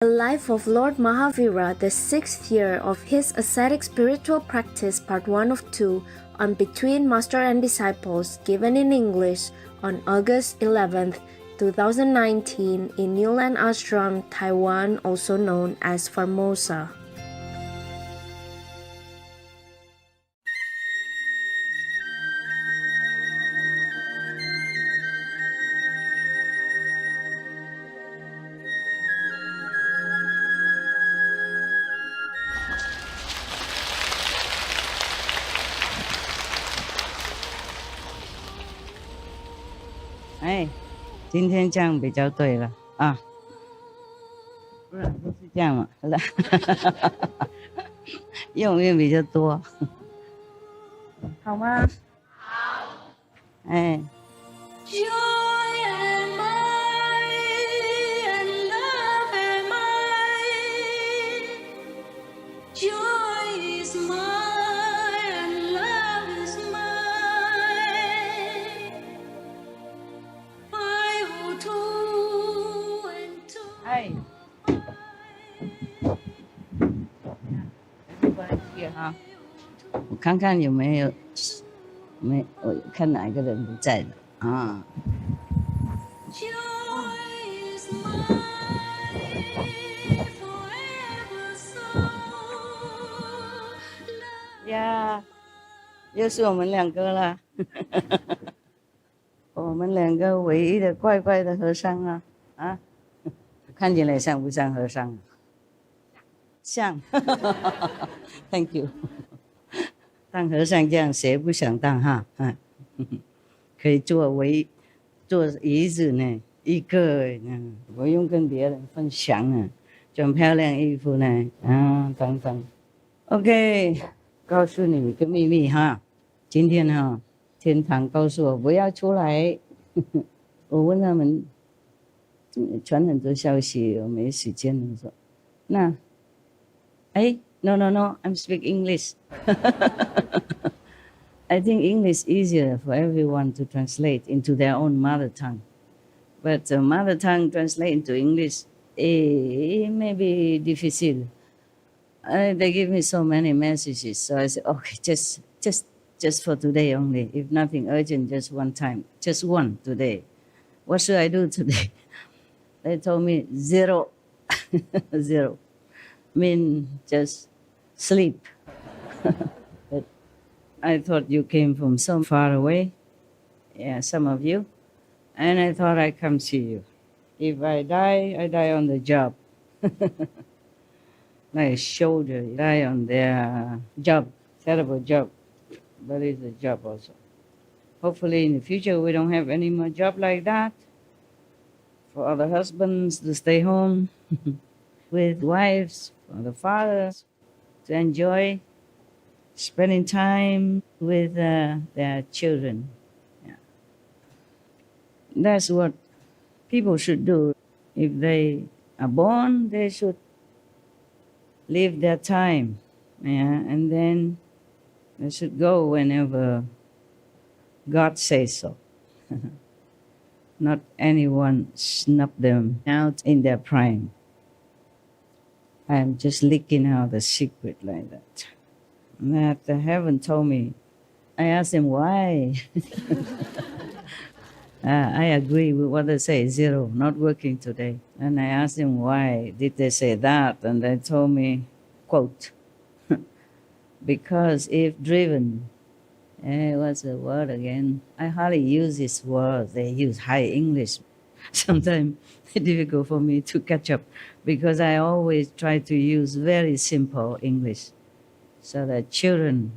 The life of Lord Mahavira, the 6th year of his ascetic spiritual practice, part 1 of 2, on Between Master and Disciples, given in English on August 11th, 2019 in Newland Ashram, Taiwan, also known as Formosa.哎，今天这样比较对了啊，不然不是这样嘛，用语比较多，好吗？好。哎。Joy am I, and love am I. Joy is mine, and love is mine. I will two and two. Hey. Everybody here, 哈，我看看有没有，我看哪一个人不在了啊。呀，又是我们两个了，我们两个唯一的怪怪的和尚啊，啊，看起来像不像和尚？像，Thank you。当和尚这样谁不想当哈？可以做椅子呢，一个不用跟别人分享呢，穿漂亮衣服呢，等等。OK， 告诉你一个秘密哈，今天哈，天堂告诉我不要出来，我问他们传很多消息，我没时间，我说那。No, I'm speak English. I think English easier for everyone to translate into their own mother tongue. But mother tongue translate into English, it may be difficult. They give me so many messages, so I said, okay, just for today only. If nothing urgent, just one time, just one today. What should I do today? They told me 0, 0. Mean just sleep. But I thought you came from so far away, yeah, some of you, and I thought I'd come see you. If I die on the job. Like a soldier, die on their job, terrible job, but it's a job also. Hopefully in the future we don't have any more job like that. For other husbands to stay home with wives, for the fathers to enjoy spending time with their children. Yeah. That's what people should do. If they are born, they should live their time, yeah, and then they should go whenever God says so. Not anyone snub them out in their prime. I'm just leaking out the secret like that. That the heaven told me. I asked him why. I agree with what they say, 0, not working today. And I asked him why did they say that, and they told me, quote, because if driven, what's the word again? I hardly use this word. They use high English. Sometimes it's difficult for me to catch up because I always try to use very simple English so that children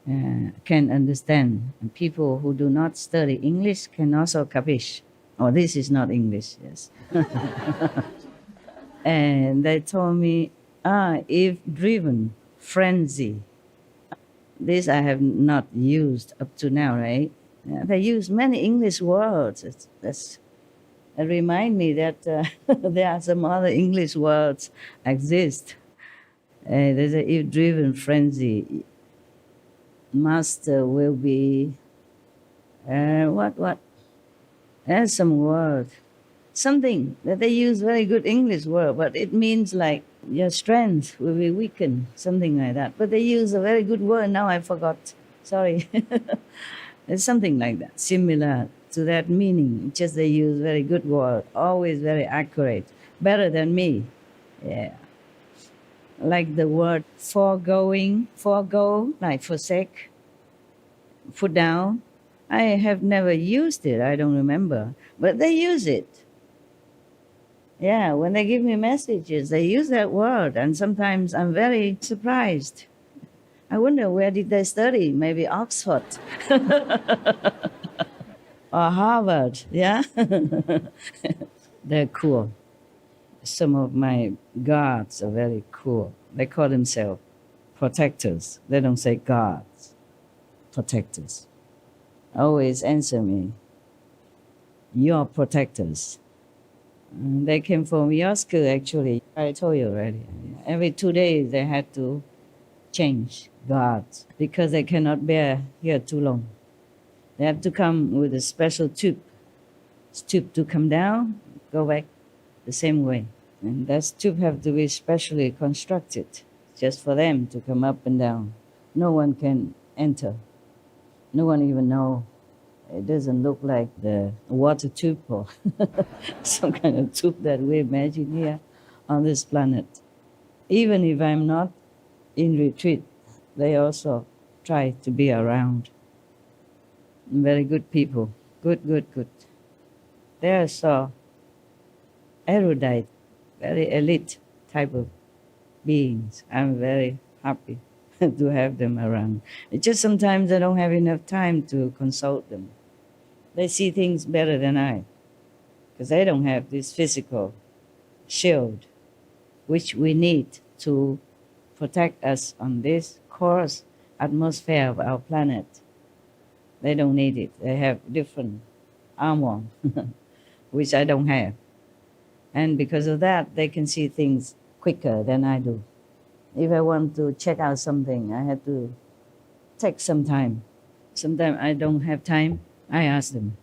can understand. And people who do not study English can also capish. Oh, this is not English, yes. And they told me, if driven, frenzy. This I have not used up to now, right? They use many English words. It remind me that there are some other English words exist. There's a if-driven frenzy. Master will be what? There's some word. something that they use very good English word, but it means like your strength will be weakened, something like that. But they use a very good word, now I forgot. Sorry. It's something like that, similar to that meaning. Just they use very good word, always very accurate, better than me. Yeah. Like the word foregoing, forego, like forsake, put down. I have never used it, I don't remember, but they use it. Yeah, when they give me messages, they use that word, and sometimes I'm very surprised. I wonder, where did they study? Maybe Oxford or Harvard, yeah? They're cool. Some of my guards are very cool. They call themselves protectors. They don't say guards, protectors. Always answer me, your protectors. They came from your school, actually. I told you already. Every 2 days they had to change guards because they cannot bear here too long. They have to come with a special tube to come down, go back the same way. And that tube have to be specially constructed just for them to come up and down. No one can enter. No one even know. It doesn't look like the water tube or some kind of tube that we imagine here on this planet. Even if I'm not in retreat, they also try to be around. Very good people. Good. They are so erudite, very elite type of beings. I'm very happy to have them around. It's just sometimes I don't have enough time to consult them. They see things better than I, because they don't have this physical shield, which we need to protect us on this coarse atmosphere of our planet. They don't need it. They have different armor, which I don't have. And because of that, they can see things quicker than I do. If I want to check out something, I have to take some time. Sometimes I don't have time, I ask them.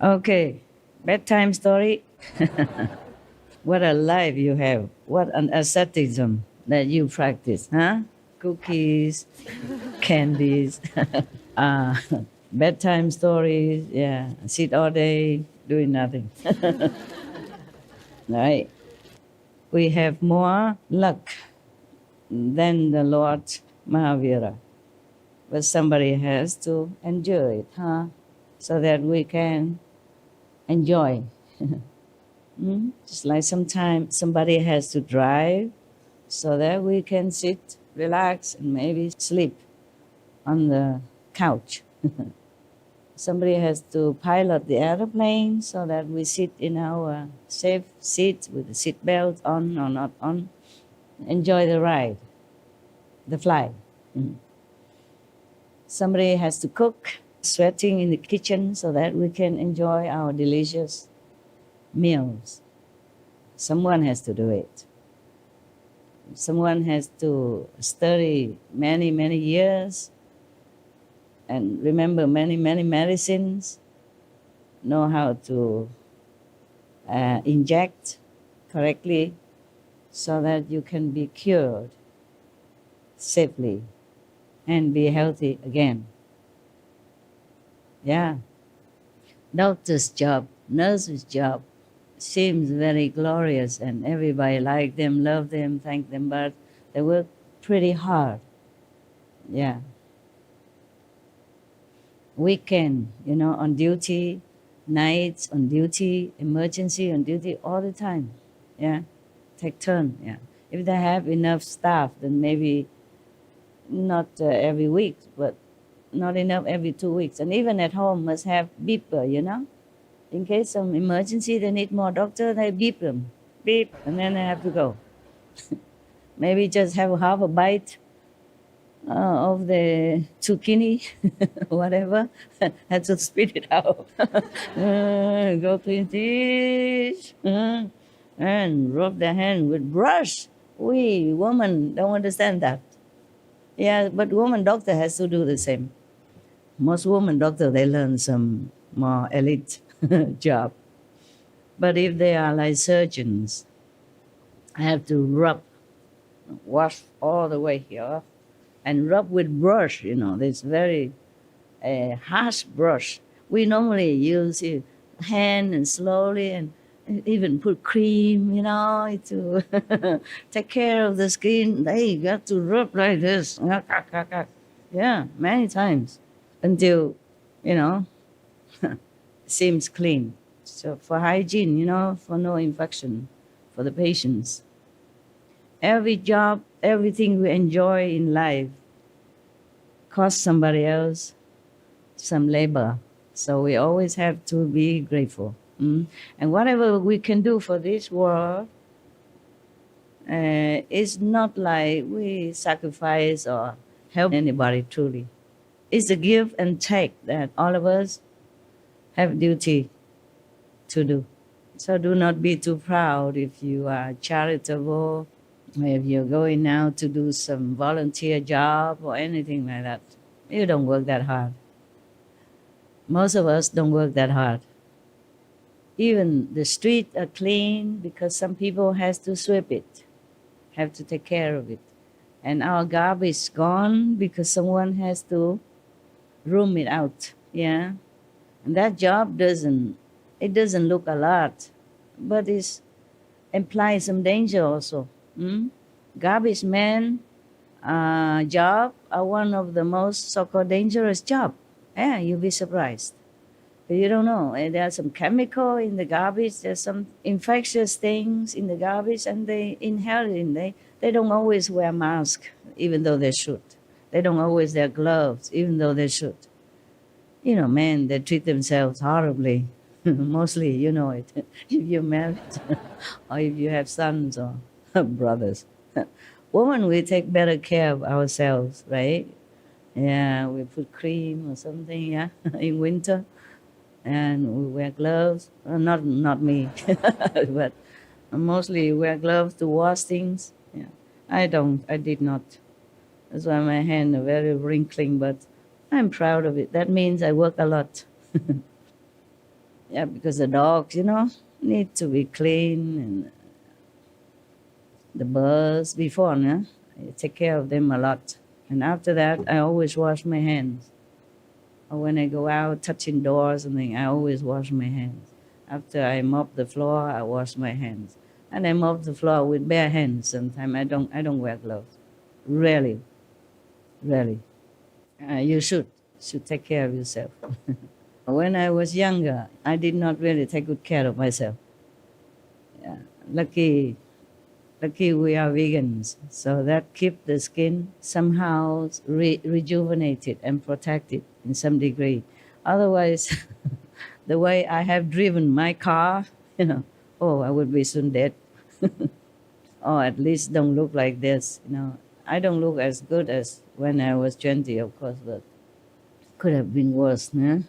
Okay, bedtime story. What a life you have. What an asceticism that you practice, huh? Cookies, candies, bedtime stories, yeah. Sit all day, doing nothing. Right? We have more luck than the Lord Mahavira. But somebody has to endure it, huh? So that we can enjoy. Just like sometimes somebody has to drive so that we can sit, relax, and maybe sleep on the couch. Somebody has to pilot the airplane so that we sit in our safe seat with the seat belt on or not on. Enjoy the ride, the flight. Somebody has to cook, sweating in the kitchen so that we can enjoy our delicious meals. Someone has to do it. Someone has to study many, many years and remember many, many medicines, know how to inject correctly so that you can be cured safely and be healthy again. Yeah. Doctor's job, nurse's job seems very glorious and everybody like them, love them, thank them, but they work pretty hard. Yeah. Weekend, on duty, nights on duty, emergency on duty, all the time. Yeah. Take turn, yeah. If they have enough staff, then maybe not every week, but not enough every 2 weeks. And even at home must have beeper, In case some emergency, they need more doctor, they beep them. Beep, and then they have to go. Maybe just have half a bite of the zucchini, whatever. Have to spit it out. Go clean teeth. And rub their hand with brush. We women don't understand that. Yeah, but woman doctor has to do the same. Most woman doctor, they learn some more elite job. But if they are like surgeons, I have to wash all the way here, and rub with brush, this very harsh brush. We normally use it hand and slowly and even put cream, to take care of the skin. They got to rub like this. Yeah, many times until, seems clean. So for hygiene, for no infection for the patients. Every job, everything we enjoy in life costs somebody else some labor. So we always have to be grateful. And whatever we can do for this world, it's not like we sacrifice or help anybody truly. It's a give and take that all of us have duty to do. So do not be too proud if you are charitable, if you're going now to do some volunteer job or anything like that. You don't work that hard. Most of us don't work that hard. Even the streets are clean because some people has to sweep it, have to take care of it. And our garbage is gone because someone has to room it out, yeah? And that job doesn't look a lot, but it implies some danger also. Garbage man job are one of the most so-called dangerous job. Yeah, you'll be surprised. But you don't know. There's some chemical in the garbage. There's some infectious things in the garbage, and they inhale it. They don't always wear masks, even though they should. They don't always wear gloves, even though they should. Men, they treat themselves horribly. Mostly, you know it. If you're married or if you have sons or brothers. Women, we take better care of ourselves, right? Yeah, we put cream or something, yeah, in winter. And we wear gloves. Not me, but mostly wear gloves to wash things. Yeah, I did not. That's why my hands are very wrinkling, but I'm proud of it. That means I work a lot. Yeah, because the dogs, need to be clean, and the birds before, I take care of them a lot. And after that, I always wash my hands. Or when I go out touching doors and things, I always wash my hands. After I mop the floor, I wash my hands. And I mop the floor with bare hands sometimes. I don't wear gloves. Rarely. You should take care of yourself. When I was younger, I did not really take good care of myself. Yeah. Lucky we are vegans, so that keep the skin somehow rejuvenated and protected in some degree. Otherwise, the way I have driven my car, I would be soon dead. Or at least don't look like this, I don't look as good as when I was 20, of course, but could have been worse, yeah.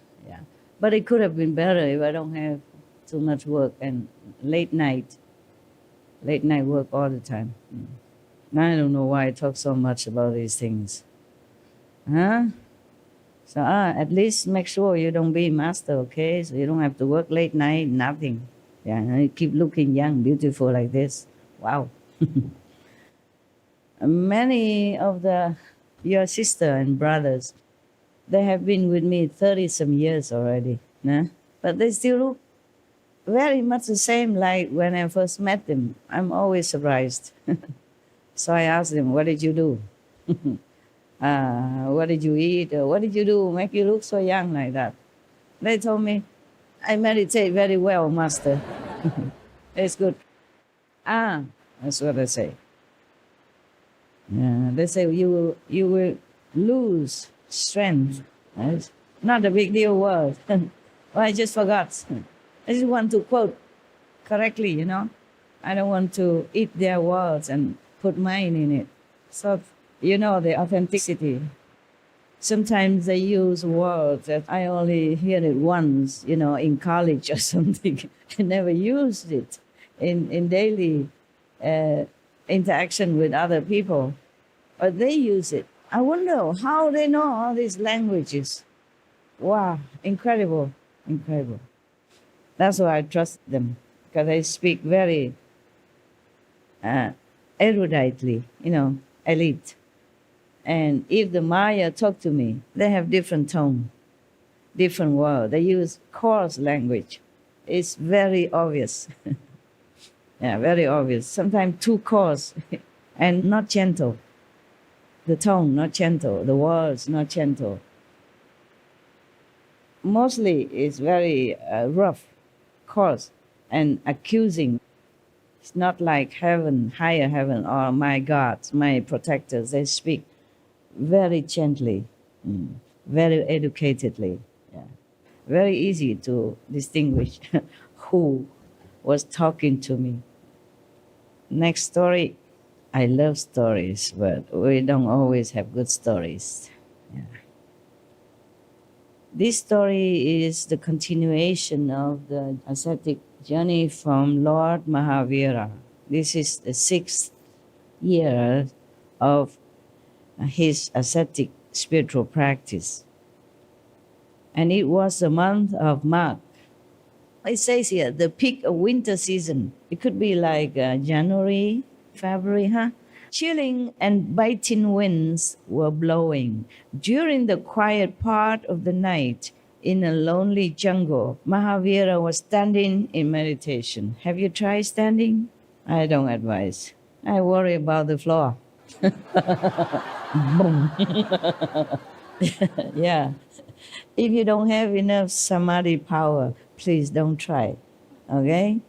But it could have been better if I don't have too much work and late night work all the time. I don't know why I talk so much about these things. So at least make sure you don't be master, okay? So you don't have to work late night, nothing. Yeah, you keep looking young, beautiful like this. Wow. Many of your sister and brothers, they have been with me 30-some years already. But they still look very much the same like when I first met them. I'm always surprised. So I asked them, what did you do? What did you eat? What did you do make you look so young like that? They told me, I meditate very well, Master. It's good. That's what they say. Yeah, they say you will lose strength. It's not a big deal word. Well, I just forgot. I just want to quote correctly, I don't want to eat their words and put mine in it. So, the authenticity. Sometimes they use words that I only hear it once, in college or something. I never used it in daily interaction with other people. But they use it. I wonder how they know all these languages. Wow, incredible. That's why I trust them. because I speak very eruditely, elite. And if the Maya talk to me, they have different tone, different word. They use coarse language. It's very obvious. Yeah, very obvious. Sometimes too coarse and not gentle. The tone not gentle, the words not gentle. Mostly it's very rough, coarse, and accusing. It's not like heaven, higher heaven, or my gods, my protectors. They speak very gently, very educatedly. Yeah. Very easy to distinguish who was talking to me. Next story. I love stories, but we don't always have good stories. Yeah. This story is the continuation of the ascetic journey from Lord Mahavira. This is the 6th year of his ascetic spiritual practice. And it was the month of March. It says here, the peak of winter season. It could be like January, February, Chilling and biting winds were blowing. During the quiet part of the night, in a lonely jungle, Mahavira was standing in meditation. Have you tried standing? I don't advise. I worry about the floor. Boom. Yeah. If you don't have enough samadhi power, please don't try. Okay?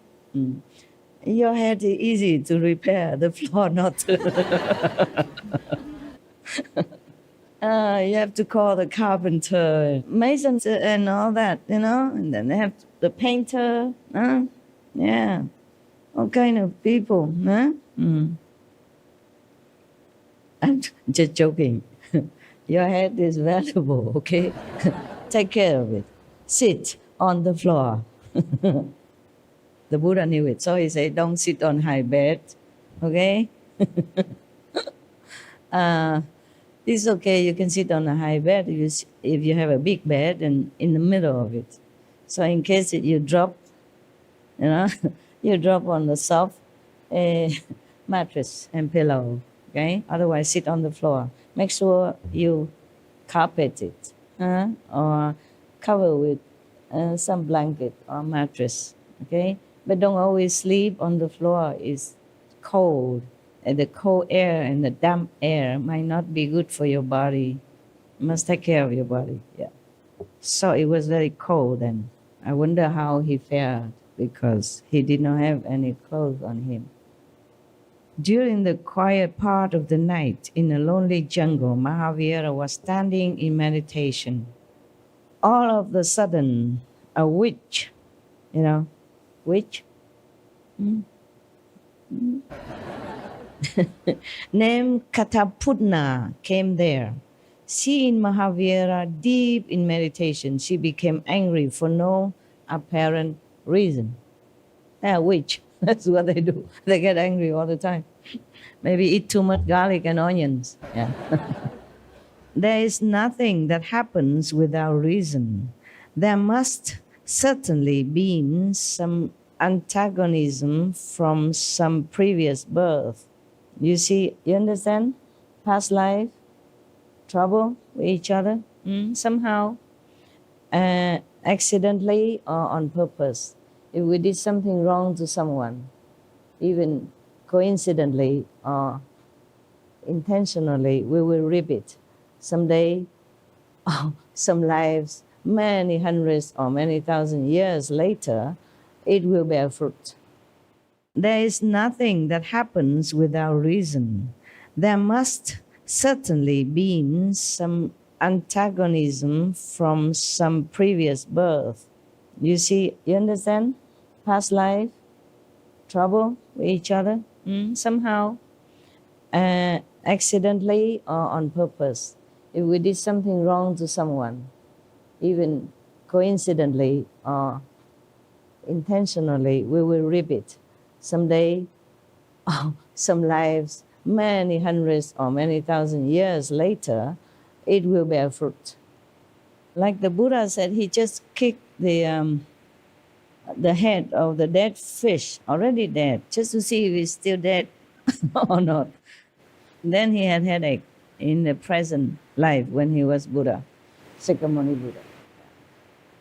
Your head is easy to repair, the floor not. You have to call the carpenter, masons, and all that, and then they have the painter, yeah, all kind of people. I'm just joking. Your head is valuable, okay? Take care of it. Sit on the floor. The Buddha knew it, so he said, don't sit on high bed, okay? It's okay, you can sit on a high bed if you have a big bed and in the middle of it. So in case you drop, you drop on the soft mattress and pillow, okay? Otherwise, sit on the floor. Make sure you carpet it, or cover with some blanket or mattress, okay? But don't always sleep on the floor. It's cold. And the cold air and the damp air might not be good for your body. You must take care of your body, yeah. So it was very cold, and I wonder how he fared because he did not have any clothes on him. During the quiet part of the night in a lonely jungle, Mahavira was standing in meditation. All of a sudden, a witch, witch? Named Katapudna came there. Seeing Mahavira deep in meditation, she became angry for no apparent reason. Witch, that's what they do. They get angry all the time. Maybe eat too much garlic and onions. Yeah. There is nothing that happens without reason. There must certainly be some antagonism from some previous birth. You see, you understand? Past life, trouble with each other, somehow, accidentally or on purpose. If we did something wrong to someone, even coincidentally or intentionally, we will reap it. Someday, some lives, many hundreds or many thousand years later, it will bear fruit. There is nothing that happens without reason. There must certainly be some antagonism from some previous birth. You see, you understand? Past life, trouble with each other, somehow, accidentally or on purpose. If we did something wrong to someone, even coincidentally or intentionally, we will reap it. Someday, some lives, many hundreds or many thousand years later, it will bear fruit. Like the Buddha said, he just kicked the the head of the dead fish, already dead, just to see if he's still dead or not. Then he had headache in the present life when he was Buddha, Sakyamuni Buddha.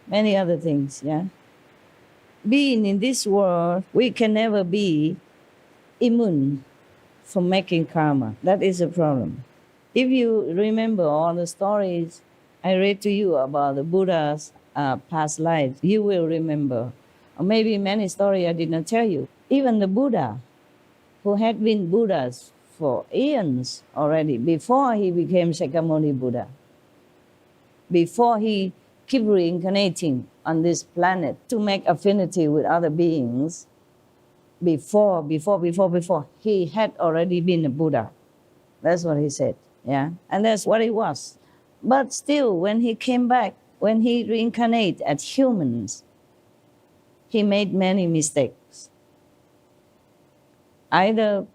Many other things, yeah. Being in this world, we can never be immune from making karma. That is a problem. If you remember all the stories I read to you about the Buddha's past lives, you will remember. Or maybe many stories I did not tell you. Even the Buddha, who had been Buddhas for eons already, before he became Sakyamuni Buddha, before he keep reincarnating on this planet to make affinity with other beings, before, he had already been a Buddha. That's what he said, yeah? And that's what he was. But still, when he came back, when he reincarnated as humans, he made many mistakes. Either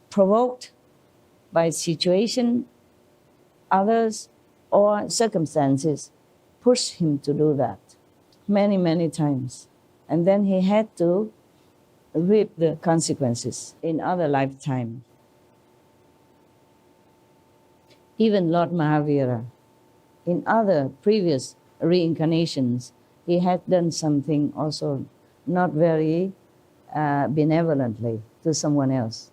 provoked by situation, others, or circumstances pushed him to do that many, many times. And then he had to reap the consequences in other lifetime. Even Lord Mahavira, in other previous reincarnations, he had done something also not very benevolently to someone else.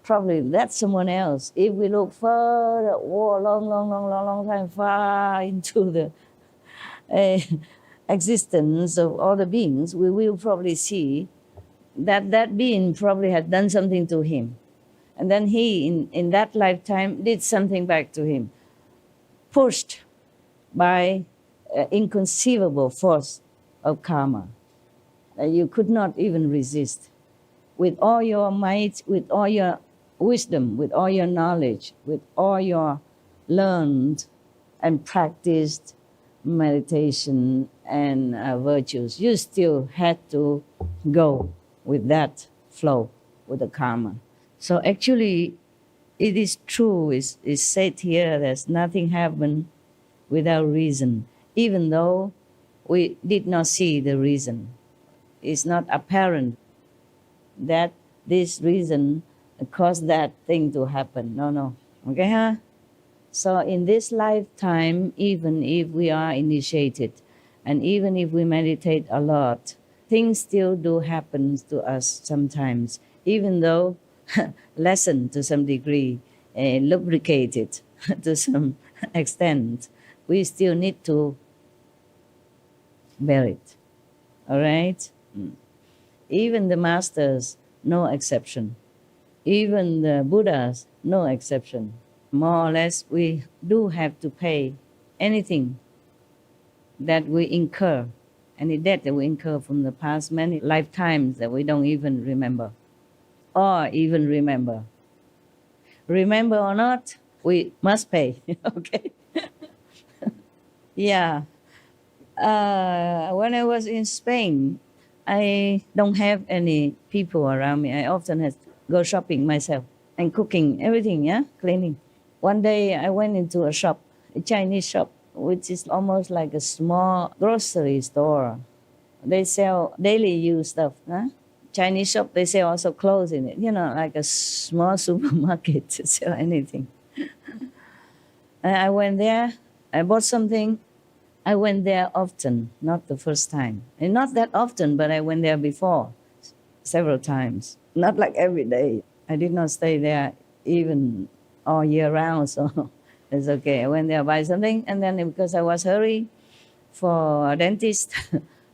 Probably that someone else, if we look further, long time, far into the existence of all the beings, we will probably see that that being probably had done something to him. And then he, in that lifetime, did something back to him, pushed by inconceivable force of karma. You could not even resist. With all your might, with all your wisdom, with all your knowledge, with all your learned and practiced meditation and virtues, you still had to go with that flow, with the karma. So actually, it is true, it's said here that nothing happened without reason, even though we did not see the reason. It's not apparent that this reason caused that thing to happen. No. Okay, huh? So in this lifetime, even if we are initiated, and even if we meditate a lot, things still do happen to us sometimes, even though lessened to some degree, lubricated to some extent, we still need to bear it. All right? Even the masters, no exception. Even the Buddhas, no exception. More or less, we do have to pay anything that we incur, any debt that we incur from the past many lifetimes that we don't even remember, or even remember. Remember or not, we must pay, okay? Yeah. When I was in Spain, I don't have any people around me. I often have to go shopping myself and cooking, everything, yeah, cleaning. One day I went into a shop, a Chinese shop, which is almost like a small grocery store. They sell daily use stuff, huh? Chinese shop, they sell also clothes in it, like a small supermarket to sell anything. And I went there, I bought something. I went there often, not the first time. And not that often, but I went there before, several times. Not like every day. I did not stay there even all year round, so it's okay. I went there, buy something, and then because I was hurry for a dentist,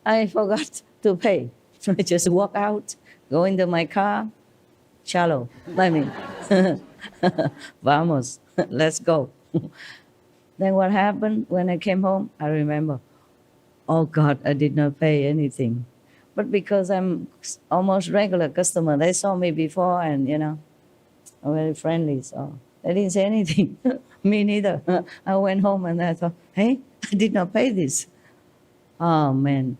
I forgot to pay. So I just walk out, go into my car, chalo, vamos, let's go. Then what happened when I came home, I remember, oh God, I did not pay anything. But because I'm almost regular customer, they saw me before and, I'm very friendly, so they didn't say anything. Me neither. I went home and I thought, hey, I did not pay this. Oh, man.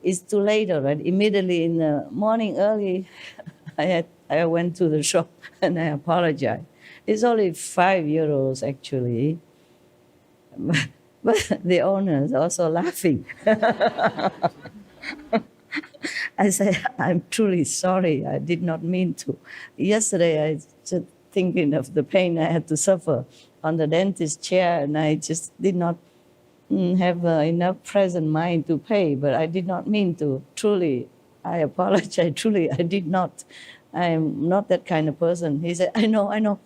It's too late already. Immediately in the morning early, I went to the shop and I apologized. It's only €5 actually. But the owner is also laughing. I said, I'm truly sorry. I did not mean to. Yesterday, I just thinking of the pain I had to suffer on the dentist chair, and I just did not have enough present mind to pay, but I did not mean to. Truly, I apologize. Truly, I did not. I am not that kind of person. He said, I know.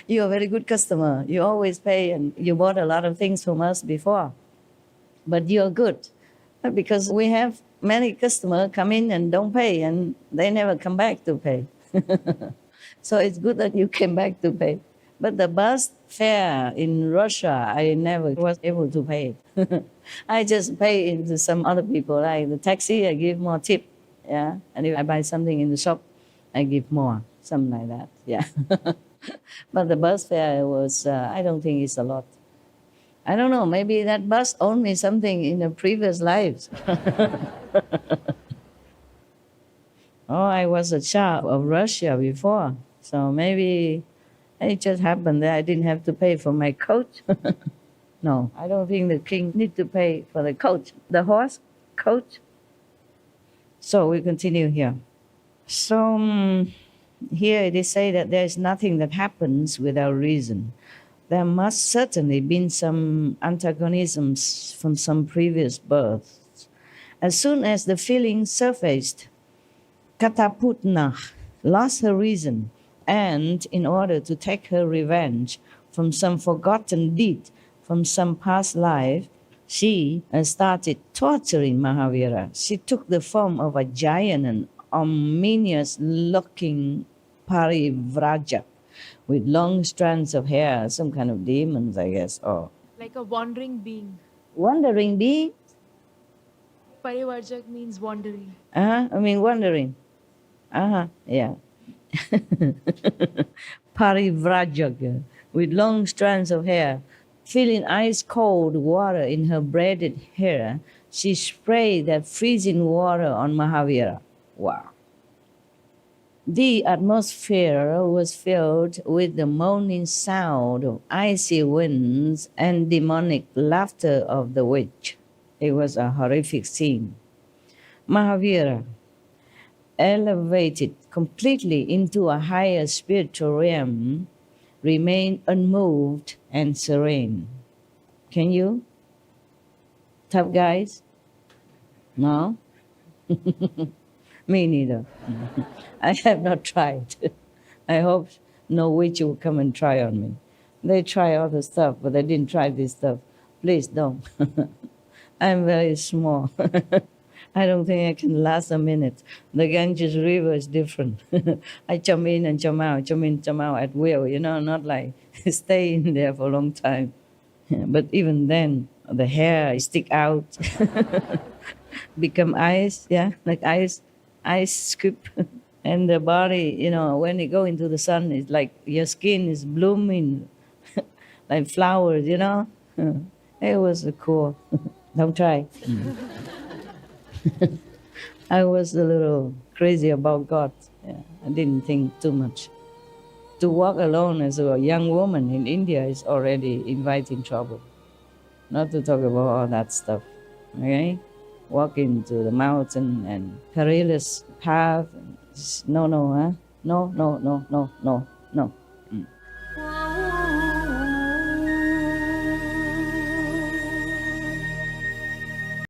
You're a very good customer. You always pay, and you bought a lot of things from us before. But you're good. Because we have many customers come in and don't pay, and they never come back to pay. So it's good that you came back to pay. But the bus fare in Russia, I never was able to pay. I just pay into some other people. Like the taxi, I give more tip. Yeah. And if I buy something in the shop, I give more. Something like that. Yeah. But the bus fare was, I don't think it's a lot. I don't know, maybe that bus owed me something in the previous lives. Oh, I was a child of Russia before. So maybe it just happened that I didn't have to pay for my coach. No, I don't think the king need to pay for the coach. The horse, coach. So we continue here. So here it is said that there is nothing that happens without reason. There must certainly been some antagonisms from some previous births. As soon as the feeling surfaced, Kataputna lost her reason, and in order to take her revenge from some forgotten deed from some past life, she started torturing Mahavira. She took the form of a giant and ominous-looking parivraja with long strands of hair, some kind of demons, I guess. Oh. Like a wandering being. Wandering being? Parivarjak means wandering. I mean wandering. Yeah. Parivrajak, with long strands of hair. Feeling ice-cold water in her braided hair, she sprayed that freezing water on Mahavira. Wow. The atmosphere was filled with the moaning sound of icy winds and demonic laughter of the witch. It was a horrific scene. Mahavira, elevated completely into a higher spiritual realm, remained unmoved and serene. Can you? Tough guys? No? Me neither. I have not tried. I hope no witch will come and try on me. They try other stuff, but they didn't try this stuff. Please don't. I'm very small. I don't think I can last a minute. The Ganges River is different. I jump in and jump out, at will, not like stay in there for a long time. But even then, the hair stick out, become ice, like ice scoop. And the body, when you go into the sun, it's like your skin is blooming like flowers, It was cool. Don't try. I was a little crazy about God. Yeah, I didn't think too much. To walk alone as a young woman in India is already inviting trouble. Not to talk about all that stuff. Okay? Walk into the mountain and perilous path. No.